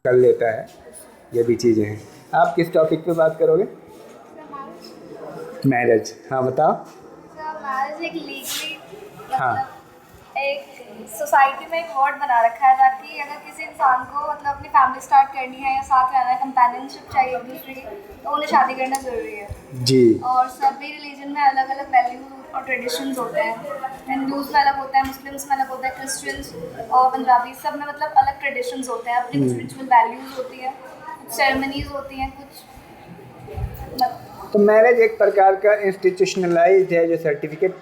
कर लेता है, ये भी चीज़ें हैं। आप किस टॉपिक पे बात करोगे? मैरिज। हाँ बताओ। मैरिज एक लीगली हाँ। एक सोसाइटी में एक वर्ड बना रखा है ताकि अगर किसी इंसान को मतलब अपनी फैमिली स्टार्ट करनी है या साथ रहना है, कंपेनियनशिप चाहिए एक दूसरे की, तो उन्हें शादी करना ज़रूरी है। जी। और सभी रिलीजन में अलग अलग वैल्यूज और ट्रेडिशंस होते हैं। हिंदूज में अलग होता है, मुस्लिम्स में अलग होता है, क्रिश्चियंस और पंजाबी सब में मतलब अलग ट्रेडिशंस होते हैं, अपनी कुछ रिचुअल वैल्यूज होती है, कुछ सेरेमनीज होती हैं, कुछ तो मैरिज एक प्रकार का इंस्टीट्यूशनलाइज्ड है जो सर्टिफिकेट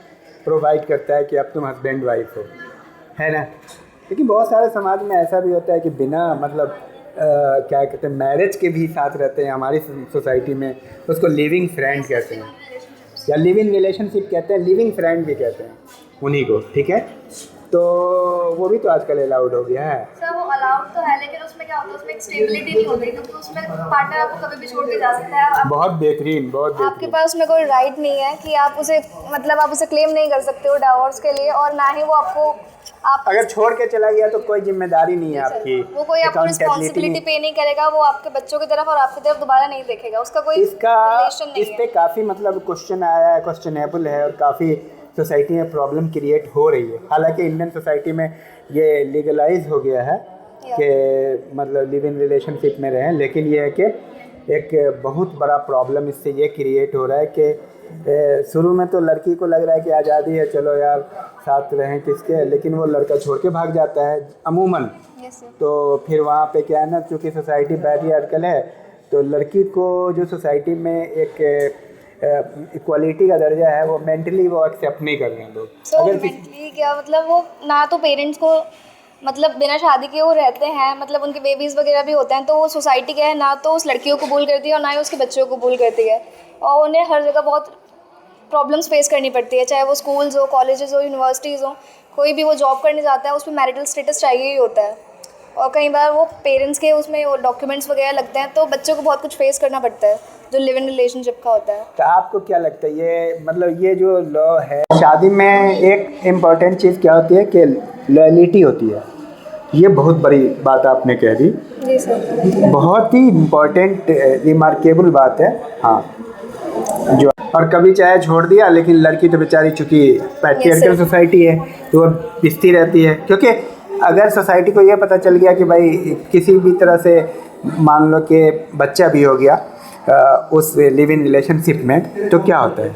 प्रोवाइड करता है कि अब तुम हस्बैंड वाइफ हो, है ना। लेकिन बहुत सारे समाज में ऐसा भी होता है कि बिना मतलब क्या कहते हैं मैरिज के भी साथ रहते हैं। हमारी सोसाइटी में उसको लिविंग फ्रेंड कहते हैं या लिविंग रिलेशनशिप कहते हैं, लिविंग फ्रेंड भी कहते हैं उन्हीं को, ठीक है। तो वो भी तो आजकल अलाउड हो गया है। सर वो अलाउड तो है, लेकिन उसमें क्या होता है, उसमें एक स्टेबिलिटी नहीं होती, क्योंकि उसमें पार्टनर आपको कभी भी छोड़ के जा सकता है। बहुत बेहतरीन, बहुत बेहतरीन। आपके पास उसमें कोई राइट नहीं है कि आप उसे मतलब आप उसे क्लेम नहीं कर सकते हो डाइवोर्स के लिए, और ना ही वो आपको आप अगर छोड़ के चला गया तो कोई जिम्मेदारी नहीं है आपकी, वो कोई आपको रिस्पॉन्सिबिलिटी पे नहीं करेगा, वो आपके बच्चों की तरफ और आपकी तरफ दोबारा नहीं देखेगा, उसका कोई रिलेशन नहीं इस पे काफ़ी मतलब क्वेश्चन आया है, क्वेश्चनेबल है और काफ़ी सोसाइटी में प्रॉब्लम क्रिएट हो रही है। हालांकि इंडियन सोसाइटी में ये लीगलाइज हो गया है कि मतलब लिव इन रिलेशनशिप में रहें, लेकिन ये है कि एक बहुत बड़ा प्रॉब्लम इससे ये क्रिएट हो रहा है कि शुरू में तो लड़की को लग रहा है कि आज़ादी है, चलो यार साथ रहें किसके, लेकिन वो लड़का छोड़ के भाग जाता है अमूमन। तो फिर वहाँ पे क्या है ना, चूँकि सोसाइटी पैट्रियार्कल है, तो लड़की को जो सोसाइटी में एक इक्वालिटी का दर्जा है वो मेंटली वो एक्सेप्ट नहीं कर रहे हैं लोग। अगर मेंटली क्या मतलब, वो ना तो पेरेंट्स को मतलब बिना शादी के वो रहते हैं, मतलब उनके बेबीज़ वगैरह भी होते हैं, तो वो सोसाइटी क्या है ना तो उस लड़कियों को कबूल करती है और ना ही उसके बच्चों को कबूल करती है, और उन्हें हर जगह बहुत प्रॉब्लम्स फेस करनी पड़ती है, चाहे वो स्कूल्स हो, कॉलेजेस हो, यूनिवर्सिटीज़ हो, कोई भी वो जॉब करने जाता है उसमें मैरिटल स्टेटस चाहिए ही होता है, और कई बार वो पेरेंट्स के उसमें वो डॉक्यूमेंट्स वगैरह लगते हैं, तो बच्चों को बहुत कुछ फेस करना पड़ता है जो लिव इन रिलेशनशिप का होता है। तो आपको क्या लगता है ये मतलब ये जो लॉ है शादी में, एक इम्पॉर्टेंट चीज़ क्या होती है कि लॉयल्टी होती है। ये बहुत बड़ी बात आपने कह दी। जी सर। बहुत ही इम्पॉर्टेंट रिमार्केबल बात है। हाँ, जो और कभी चाहे छोड़ दिया, लेकिन लड़की तो बेचारी चूँकि पैट्रियार्कल सोसाइटी है तो वो पिसती रहती है, क्योंकि अगर सोसाइटी को ये पता चल गया कि भाई किसी भी तरह से मान लो कि बच्चा भी हो गया उस लिव इन रिलेशनशिप में, तो क्या होता है,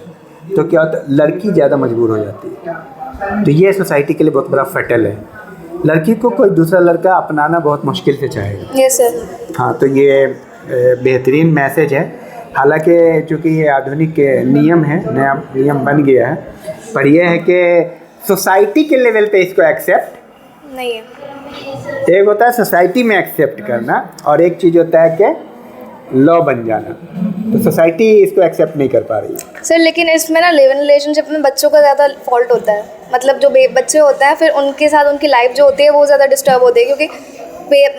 लड़की ज़्यादा मजबूर हो जाती है। तो ये सोसाइटी के लिए बहुत बड़ा फटल है। लड़की को कोई दूसरा लड़का अपनाना बहुत मुश्किल से चाहेगा। Yes sir. हाँ, तो ये बेहतरीन मैसेज है। हालांकि चूँकि ये आधुनिक नियम है, नया नियम बन गया है, पर यह है कि सोसाइटी के लेवल पे इसको एक्सेप्ट नहीं है। एक होता है सोसाइटी में एक्सेप्ट करना और एक चीज़ होता है कि लॉ बन जाना। तो सोसाइटी इसको एक्सेप्ट नहीं कर पा रही है सर, लेकिन इसमें ना लिव इन रिलेशनशिप में बच्चों का ज़्यादा फॉल्ट होता है, मतलब जो बच्चे होते हैं फिर उनके साथ उनकी लाइफ जो होती है वो ज़्यादा डिस्टर्ब होती है, क्योंकि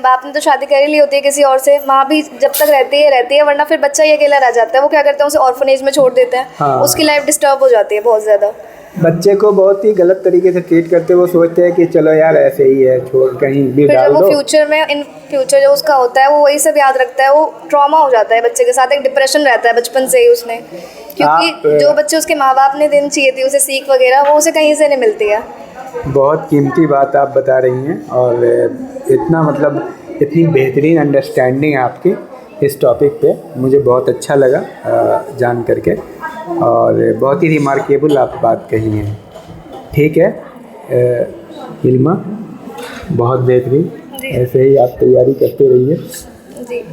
बाप ने तो शादी कर ही ली होती है किसी और से, माँ भी जब तक रहती है, वरना फिर बच्चा ही अकेला रह जाता है। वो क्या करते हैं, उसे ऑर्फनेज में छोड़ देते हैं। हाँ। उसकी लाइफ डिस्टर्ब हो जाती है बहुत ज़्यादा। बच्चे को बहुत ही गलत तरीके से ट्रीट करते हैं। वो सोचते हैं कि चलो यार ऐसे ही है, छोड़ कहीं भी फिर डाल जब दो। वो फ्यूचर में इन फ्यूचर जो उसका होता है वो वही सब याद रखता है, वो ट्रॉमा हो जाता है बच्चे के साथ, एक डिप्रेशन रहता है बचपन से ही उसने, क्योंकि जो बच्चे उसके माँ बाप ने देनी चाहिए थी उसे सीख वगैरह, वो उसे कहीं से नहीं मिलती है। बहुत कीमती बात आप बता रही हैं और इतना मतलब इतनी बेहतरीन अंडरस्टैंडिंग आपकी इस टॉपिक पे, मुझे बहुत अच्छा लगा जान करके, और बहुत ही रिमार्केबल आप बात कही हैं। ठीक है इल्मा, बहुत बेहतरीन, ऐसे ही आप तैयारी करते रहिए। जी।